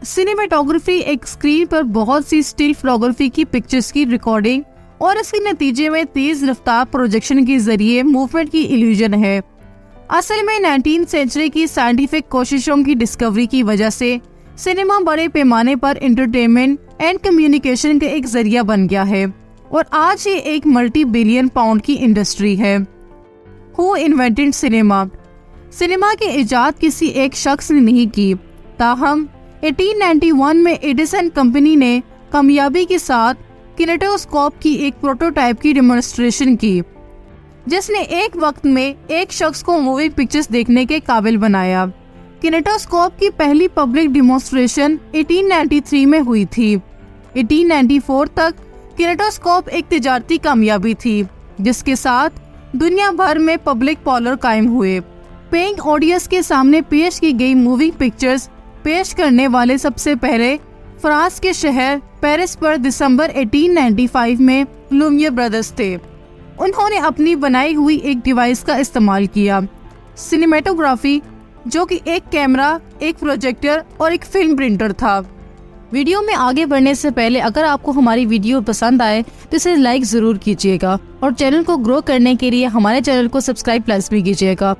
Cinematography एक screen पर बहुत सी स्टिल फोटोग्राफी की पिक्चर्स की रिकॉर्डिंग और इसके नतीजे में तेज रफ्तार प्रोजेक्शन के जरिए मूवमेंट की इल्यूजन है। असल में 19th सेंचुरी की साइंटिफिक कोशिशों की डिस्कवरी की वजह से सिनेमा बड़े पैमाने पर एंटरटेनमेंट एंड कम्युनिकेशन का एक जरिया बन गया है और आज ये एक मल्टी बिलियन पाउंड की इंडस्ट्री है। Who invented cinema? सिनेमा की इजाद किसी एक शख्स ने नहीं की, ताहम 1891 में एडिसन कंपनी ने कामयाबी के साथ किनेटोस्कोप की एक प्रोटोटाइप की डेमोन्स्ट्रेशन की, जिसने एक वक्त में एक शख्स को मूवी पिक्चर्स देखने के काबिल बनाया। किनेटोस्कोप की पहली पब्लिक डेमोन्स्ट्रेशन 1893 में हुई थी। 1894 तक किनेटोस्कोप एक तिजारती कामयाबी थी, जिसके साथ दुनिया भर में पब्लिक पॉलर कायम हुए। पेइंग ऑडियंस के सामने पेश की गई मूवी पिक्चर्स पेश करने वाले सबसे पहले फ्रांस के शहर पेरिस पर दिसंबर 1895 में लुमियर ब्रदर्स थे। उन्होंने अपनी बनाई हुई एक डिवाइस का इस्तेमाल किया, सिनेमेटोग्राफी, जो कि एक कैमरा, एक प्रोजेक्टर और एक फिल्म प्रिंटर था। वीडियो में आगे बढ़ने से पहले अगर आपको हमारी वीडियो पसंद आए तो इसे लाइक जरूर कीजिएगा और चैनल को ग्रो करने के लिए हमारे चैनल को सब्सक्राइब लाजमी कीजिएगा।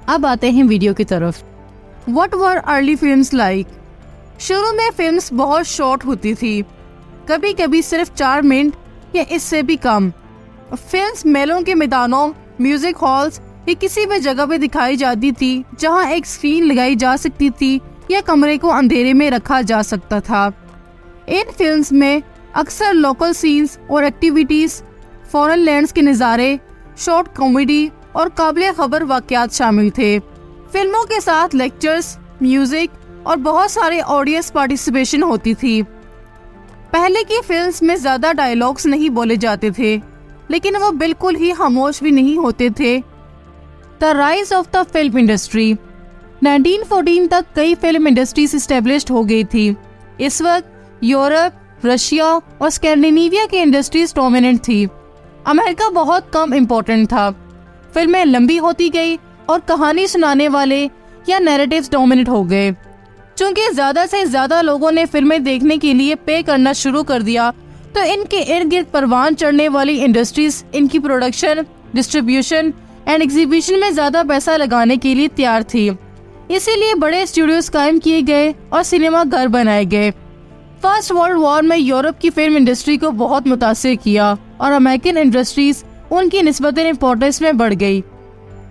अब आते हैं वीडियो की तरफ। What were early films like? शुरू में फिल्म्स बहुत शॉर्ट होती थी, कभी कभी सिर्फ 4 मिनट या इससे भी कम। फिल्म्स मेलों के मैदानों, म्यूजिक हॉल्स या किसी भी जगह पे दिखाई जाती थी जहां एक स्क्रीन लगाई जा सकती थी या कमरे को अंधेरे में रखा जा सकता था। इन फिल्म्स में अक्सर लोकल सीन्स और एक्टिविटीज, फॉरेन लैंड्स के नज़ारे, शॉर्ट कॉमेडी और काबिल खबर वाक़यात शामिल थे। फिल्मों के साथ लेक्चर्स, म्यूजिक और बहुत सारे ऑडियंस पार्टिसिपेशन होती थी। पहले की फिल्म्स में ज़्यादा डायलॉग्स नहीं बोले जाते थे, लेकिन वो बिल्कुल ही खामोश भी नहीं होते थे। The rise of the film industry. 1914 तक कई फिल्म इंडस्ट्रीज एस्टेब्लिश्ड हो गई थी। इस वक्त यूरोप, रशिया और स्कैंडिनेविया की इंडस्ट्रीज डोमिनेंट थी। अमेरिका बहुत कम इम्पोर्टेंट था। फिल्में लंबी होती गई और कहानी सुनाने वाले या नैरेटिव्स डोमिनेट हो गए। चूंकि ज्यादा से ज्यादा लोगों ने फिल्में देखने के लिए पे करना शुरू कर दिया, तो इनके इर्द गिर्द परवान चढ़ने वाली इंडस्ट्रीज इनकी प्रोडक्शन, डिस्ट्रीब्यूशन एंड एग्जीबिशन में ज्यादा पैसा लगाने के लिए तैयार थी। इसीलिए बड़े स्टूडियोज कायम किए गए और सिनेमा घर बनाए गए। फर्स्ट वर्ल्ड वॉर में यूरोप की फिल्म इंडस्ट्री को बहुत मुतासिर किया और अमेरिकन इंडस्ट्रीज उनकी निस्बतन इम्पोर्टेंस में बढ़ गई।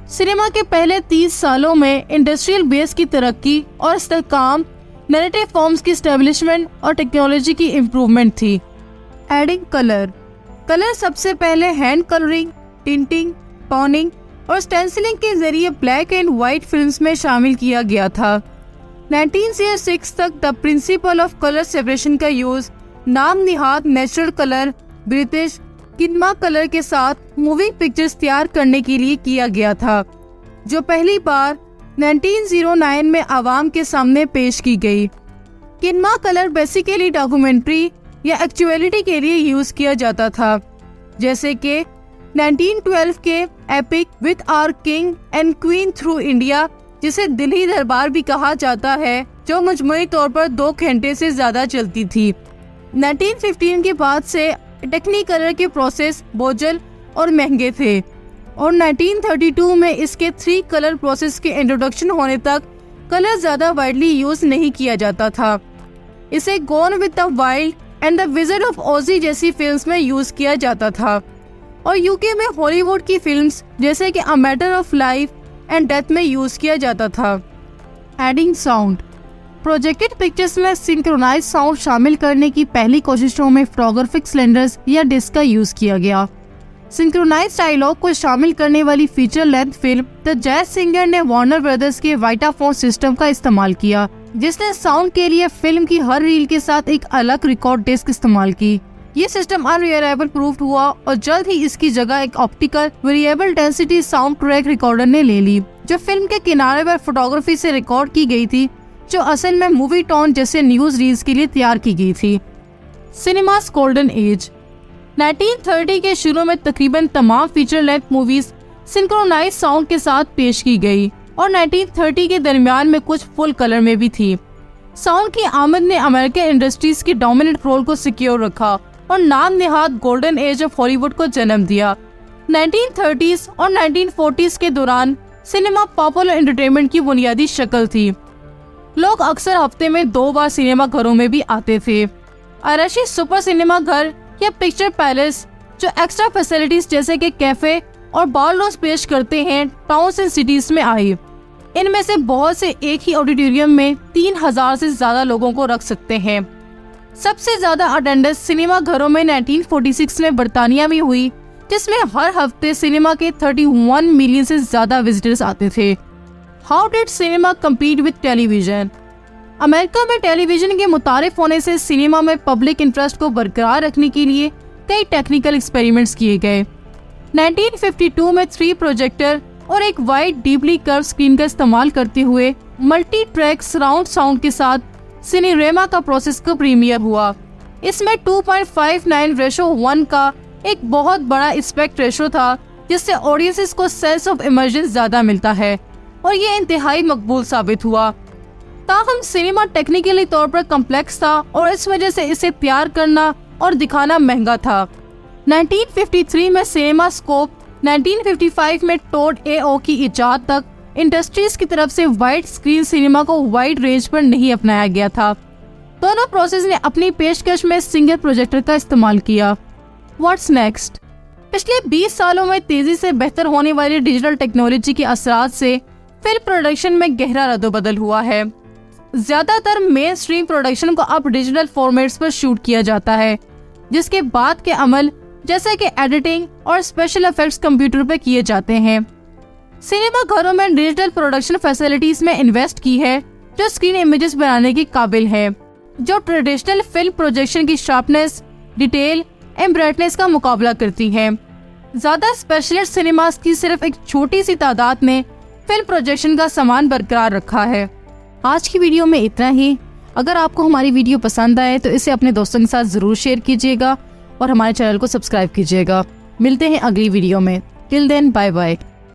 सिनेमा के पहले 30 सालों में इंडस्ट्रियल बेस की तरक्की और इस्तेहकाम, नैरेटिव फॉर्म्स की एस्टेब्लिशमेंट और टेक्नोलॉजी की इम्प्रूवमेंट थी। Adding colour. कलर सबसे पहले हैंड कलरिंग, टिंटिंग, टोनिंग और स्टेंसिलिंग के जरिए ब्लैक एंड व्हाइट फिल्म्स में शामिल किया गया था। 1906 तक the principle of colour separation का यूज नाम निहाद नेचुरल कलर, ब्रिटिश किनमा कलर के साथ मूवी पिक्चर्स तैयार करने के लिए किया गया था, जो पहली बार 1909 में आवाम के सामने पेश की गई। किनमा कलर बेसिकली डॉक्यूमेंट्री या एक्चुअलिटी के लिए यूज किया जाता था, जैसे कि 1912 के epic with our king and queen through India, जिसे दिल्ली दरबार भी कहा जाता है, जो मजमूई तौर पर 2 घंटे से ज्यादा चलती थी। 1915 के बाद से टेक्नी कलर के प्रोसेस बोझल और महंगे थे और 1932 में इसके 3 कलर प्रोसेस के इंट्रोडक्शन होने तक कलर ज्यादा वाइडली यूज नहीं किया जाता था। इसे gone with the wild and the wizard of Oz जैसी फिल्म्स में यूज किया जाता था और यूके में हॉलीवुड की फिल्म्स जैसे कि a matter of life and death में यूज किया जाता था। Adding sound. प्रोजेक्टेड पिक्चर्स में सिंक्रोनाइज साउंड शामिल करने की पहली कोशिशों में फोटोग्राफिक सिलेंडर्स या डिस्क का यूज किया गया। सिंक्रोनाइज डायलॉग को शामिल करने वाली feature length film the jazz singer ने वार्नर ब्रदर्स के वाइटाफोन सिस्टम का इस्तेमाल किया, जिसने साउंड के लिए फिल्म की हर रील के साथ एक अलग रिकॉर्ड डिस्क इस्तेमाल की। ये सिस्टम अनरिलायबल प्रूव्ड हुआ और जल्द ही इसकी जगह एक optical variable density sound track recorder ने ले ली, जो फिल्म के किनारे पर फोटोग्राफी से रिकॉर्ड की गई थी, जो असल में मूवी टोन जैसे न्यूज रील्स के लिए तैयार की गई थी। Cinemas golden age. 1930 के शुरू में तकरीबन तमाम feature length movies synchronize sound के साथ पेश की गई और 1930 के दरमियान में कुछ फुल कलर में भी थी। साउंड की आमद ने अमेरिकन इंडस्ट्रीज की डोमिनेंट रोल को सिक्योर रखा और नाम निहाद गोल्डन एज ऑफ हॉलीवुड को जन्म दिया। 1930s और 1940s के दौरान सिनेमा पॉपुलर एंटरटेनमेंट की बुनियादी शक्ल थी। लोग अक्सर हफ्ते में 2 बार सिनेमा घरों में भी आते थे। आरएशी सुपर सिनेमा घर या पिक्चर पैलेस जो एक्स्ट्रा फैसिलिटीज जैसे कि कैफे और बॉलरूम्स पेश करते हैं, टाउन्स एंड सिटीज में आई। इनमें से बहुत से एक ही ऑडिटोरियम में 3000 से ज्यादा लोगों को रख सकते हैं। सबसे ज्यादा अटेंडेंस सिनेमा घरों में 1946 में बर्तानिया में हुई, जिसमें हर हफ्ते सिनेमा के 31 मिलियन से ज्यादा विजिटर्स आते थे। How did cinema compete with television? America में टेलीविजन के मुतारिफ होने से सिनेमा में पब्लिक इंटरेस्ट को बरकरार रखने के लिए कई टेक्निकल एक्सपेरिमेंट्स किए गए। 1952 में 3 प्रोजेक्टर और एक वाइड डीपली कर्व स्क्रीन का इस्तेमाल करते हुए मल्टी ट्रैक सराउंड साउंड के साथ सिनेरेमा का प्रोसेस का प्रीमियर हुआ। इसमें 2.59:1 का एक बहुत बड़ा एस्पेक्ट रेशो था, जिससे ऑडियंसेस को सेंस ऑफ इमर्जन ज्यादा मिलता है और ये इंतहाई मकबूल साबित हुआ। ताहम सिनेमा टेक्निकली तौर पर कम्प्लेक्स था और इस वजह से इसे तैयार करना और दिखाना महंगा था। 1953 में सिनेमा स्कोप, 1955 में टोड एओ की इजाद तक इंडस्ट्रीज की तरफ से वाइड स्क्रीन सिनेमा को वाइड रेंज पर नहीं अपनाया गया था। दोनों प्रोसेस ने अपनी पेशकश में सिंगल प्रोजेक्टर का इस्तेमाल किया। What's next? पिछले 20 सालों में तेजी से बेहतर होने वाली डिजिटल टेक्नोलॉजी के असरात से फिल्म प्रोडक्शन में गहरा रद्दोबदल हुआ है। ज्यादातर मेन स्ट्रीम प्रोडक्शन को अब डिजिटल फॉर्मेट्स पर शूट किया जाता है, जिसके बाद के अमल जैसे कि एडिटिंग और स्पेशल इफेक्ट्स कंप्यूटर पर किए जाते हैं। सिनेमा घरों में डिजिटल प्रोडक्शन फैसिलिटीज में इन्वेस्ट की है जो स्क्रीन इमेजेस बनाने के काबिल है, जो ट्रेडिशनल फिल्म प्रोजेक्शन की शार्पनेस, डिटेल एंड ब्राइटनेस का मुकाबला करती है। ज्यादा स्पेशलिस्ट सिनेमास की सिर्फ एक छोटी सी तादाद ने फिल्म प्रोजेक्शन का सामान बरकरार रखा है। आज की वीडियो में इतना ही। अगर आपको हमारी वीडियो पसंद आए तो इसे अपने दोस्तों के साथ जरूर शेयर कीजिएगा और हमारे चैनल को सब्सक्राइब कीजिएगा। मिलते हैं अगली वीडियो में। Till then, bye bye.